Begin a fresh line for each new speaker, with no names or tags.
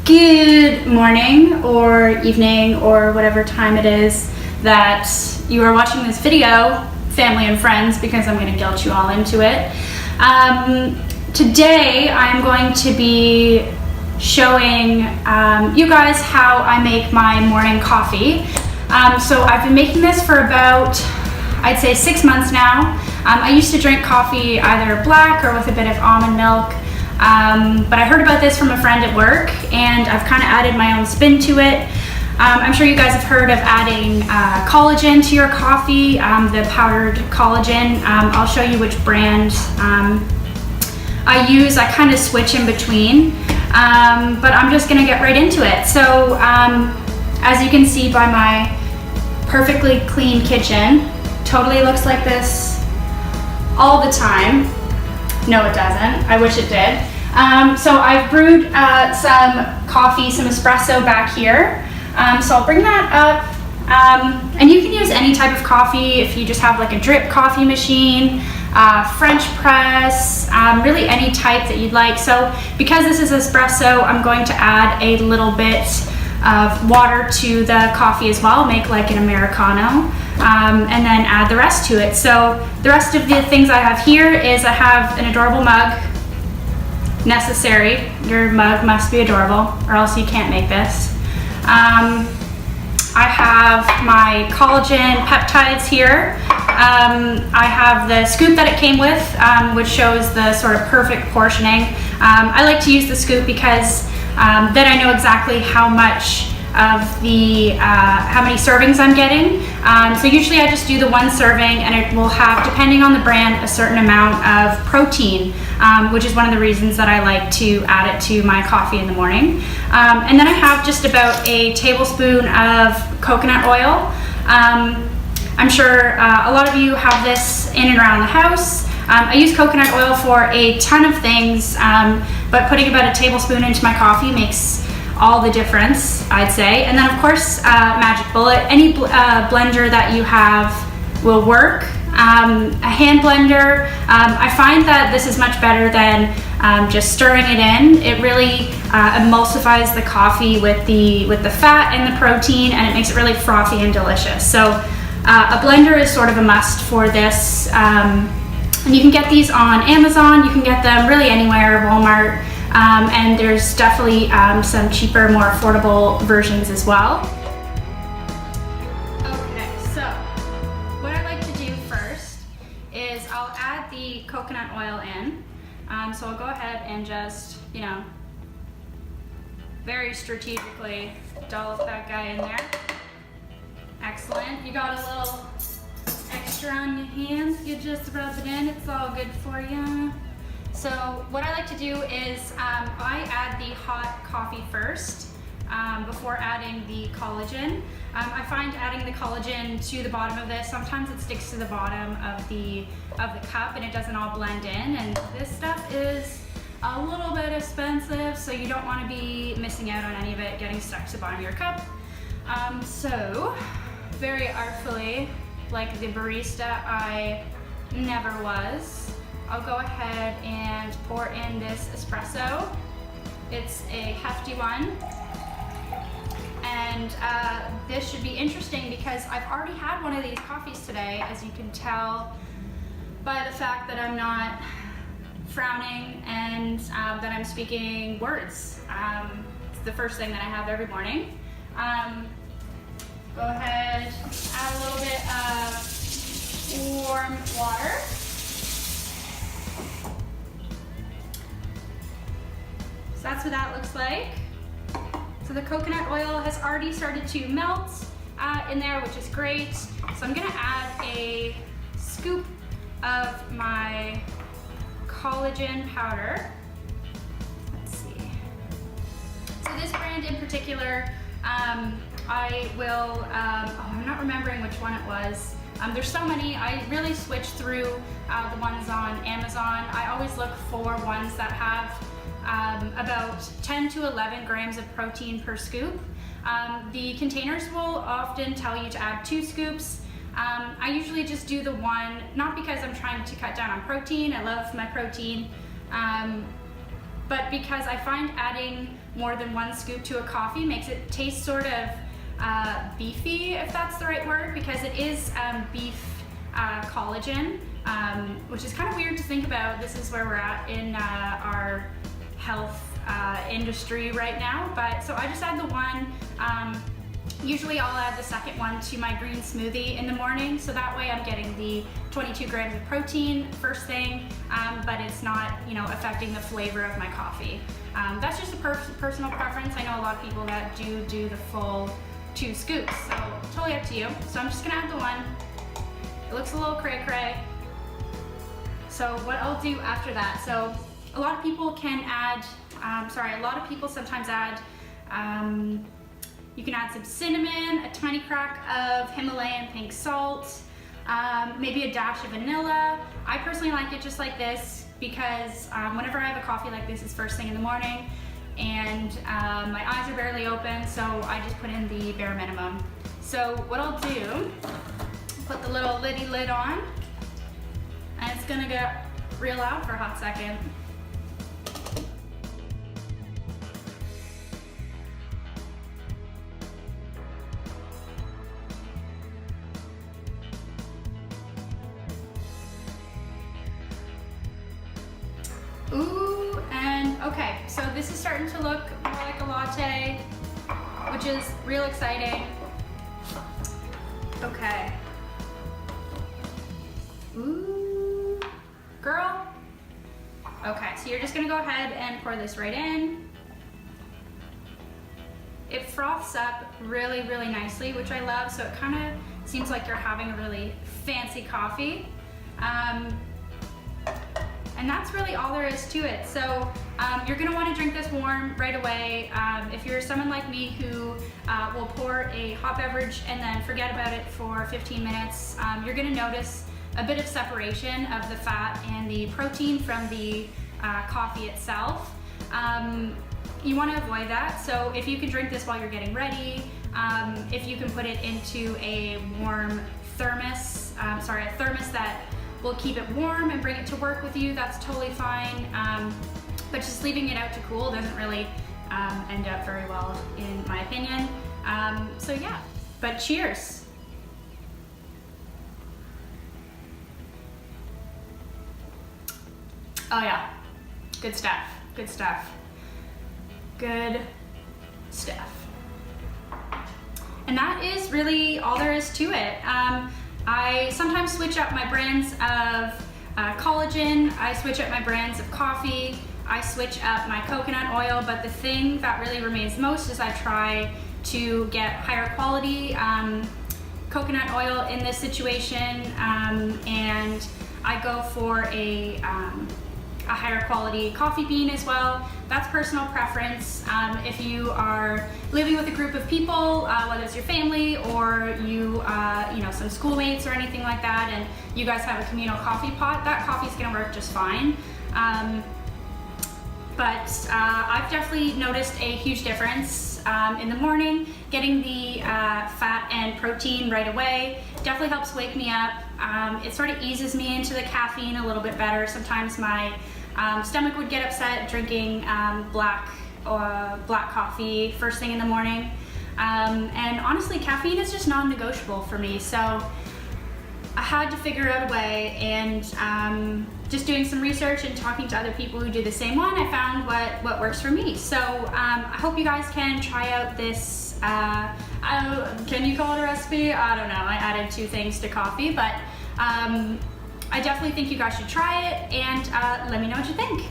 Good morning or evening or whatever time it is that you are watching this video, family and friends, because I'm going to guilt you all into it. Today I'm going to be showing you guys how I make my morning coffee. So I've been making this for about, I'd say 6 months now. I used to drink coffee either black or with a bit of almond milk. But I heard about this from a friend at work, and I've kind of added my own spin to it. I'm sure you guys have heard of adding collagen to your coffee, the powdered collagen. I'll show you which brand I use. I kind of switch in between, but I'm just going to get right into it. So as you can see by my perfectly clean kitchen, totally looks like this all the time. No, it doesn't. I wish it did. So I've brewed some coffee, some espresso back here. So I'll bring that up. And you can use any type of coffee if you just have like a drip coffee machine, French press, really any type that you'd like. So because this is espresso, I'm going to add a little bit of water to the coffee as well, make like an Americano. And then add the rest to it. So the rest of the things I have here is I have an adorable mug. Necessary. Your mug must be adorable or else you can't make this. I have my collagen peptides here. I have the scoop that it came with, which shows the sort of perfect portioning. I like to use the scoop because then I know exactly how much of the how many servings I'm getting. So usually I just do the one serving, and it will have, depending on the brand, a certain amount of protein, which is one of the reasons that I like to add it to my coffee in the morning. And then I have just about a tablespoon of coconut oil. I'm sure a lot of you have this in and around the house. I use coconut oil for a ton of things, but putting about a tablespoon into my coffee makes all the difference, I'd say. And then of course, Magic Bullet. Any blender that you have will work. A hand blender, I find that this is much better than just stirring it in. It really emulsifies the coffee with the fat and the protein, and it makes it really frothy and delicious. So a blender is sort of a must for this. And you can get these on Amazon. You can get them really anywhere, Walmart. And there's definitely some cheaper, more affordable versions as well. Okay, so what I like to do first is I'll add the coconut oil in. So I'll go ahead and just, very strategically dollop that guy in there. Excellent. You got a little extra on your hands. You just rub it in. It's all good for you. So what I like to do is I add the hot coffee first before adding the collagen. I find adding the collagen to the bottom of this, sometimes it sticks to the bottom of the cup and it doesn't all blend in, and this stuff is a little bit expensive, so you don't want to be missing out on any of it getting stuck to the bottom of your cup. So very artfully, like the barista I never was, I'll go ahead and pour in this espresso. It's a hefty one. And this should be interesting because I've already had one of these coffees today, as you can tell by the fact that I'm not frowning and that I'm speaking words. It's the first thing that I have every morning. Go ahead, add a little bit of warm water. So that's what that looks like. So the coconut oil has already started to melt in there, which is great. So I'm gonna add a scoop of my collagen powder. Let's see. So this brand in particular, I will, I'm not remembering which one it was. There's so many. I really switch through the ones on Amazon. I always look for ones that have about 10 to 11 grams of protein per scoop. The containers will often tell you to add 2 scoops. I usually just do the one, not because I'm trying to cut down on protein. I love my protein. But because I find adding more than one scoop to a coffee makes it taste sort of beefy, if that's the right word, because it is beef collagen, which is kind of weird to think about. This is where we're at in our health industry right now. But so I just add the one. Usually I'll add the second one to my green smoothie in the morning, so that way I'm getting the 22 grams of protein first thing, but it's not, you know, affecting the flavor of my coffee. That's just a personal preference. I know a lot of people that do the full 2 scoops, so totally up to you. So I'm just gonna add the one. It looks a little cray-cray. So what I'll do after that, so a lot of people can add, a lot of people sometimes add, you can add some cinnamon, a tiny crack of Himalayan pink salt, maybe a dash of vanilla. I personally like it just like this because whenever I have a coffee like this, it's first thing in the morning and my eyes are barely open, so I just put in the bare minimum. So what I'll do, put the little liddy lid on, and it's gonna get real loud for a hot second. Ooh, and okay, so this is starting to look more like a latte, which is real exciting. Okay. Ooh, girl. Okay, so you're just gonna go ahead and pour this right in. It froths up really, really nicely, which I love, so it kind of seems like you're having a really fancy coffee. And that's really all there is to it. So you're gonna wanna drink this warm right away. If you're someone like me who will pour a hot beverage and then forget about it for 15 minutes, you're gonna notice a bit of separation of the fat and the protein from the coffee itself. You wanna avoid that. So if you can drink this while you're getting ready, if you can put it into a warm thermos, a thermos that will keep it warm and bring it to work with you, that's totally fine. But just leaving it out to cool doesn't really end up very well in my opinion. So yeah, but cheers. Oh yeah, good stuff, good stuff, good stuff. And that is really all there is to it. I sometimes switch up my brands of collagen, I switch up my brands of coffee, I switch up my coconut oil, but the thing that really remains most is I try to get higher quality coconut oil in this situation, and I go for a higher quality coffee bean as well. That's personal preference. If you are living with a group of people, whether it's your family or you know, some schoolmates or anything like that, and you guys have a communal coffee pot, that coffee's gonna work just fine. But I've definitely noticed a huge difference in the morning. Getting the fat and protein right away definitely helps wake me up. It sort of eases me into the caffeine a little bit better. Sometimes my stomach would get upset drinking black coffee first thing in the morning. And honestly, caffeine is just non-negotiable for me. So I had to figure out a way, and just doing some research and talking to other people who do the same one, I found what works for me. So I hope you guys can try out this, can you call it a recipe? I don't know, I added 2 things to coffee, but I definitely think you guys should try it, and let me know what you think.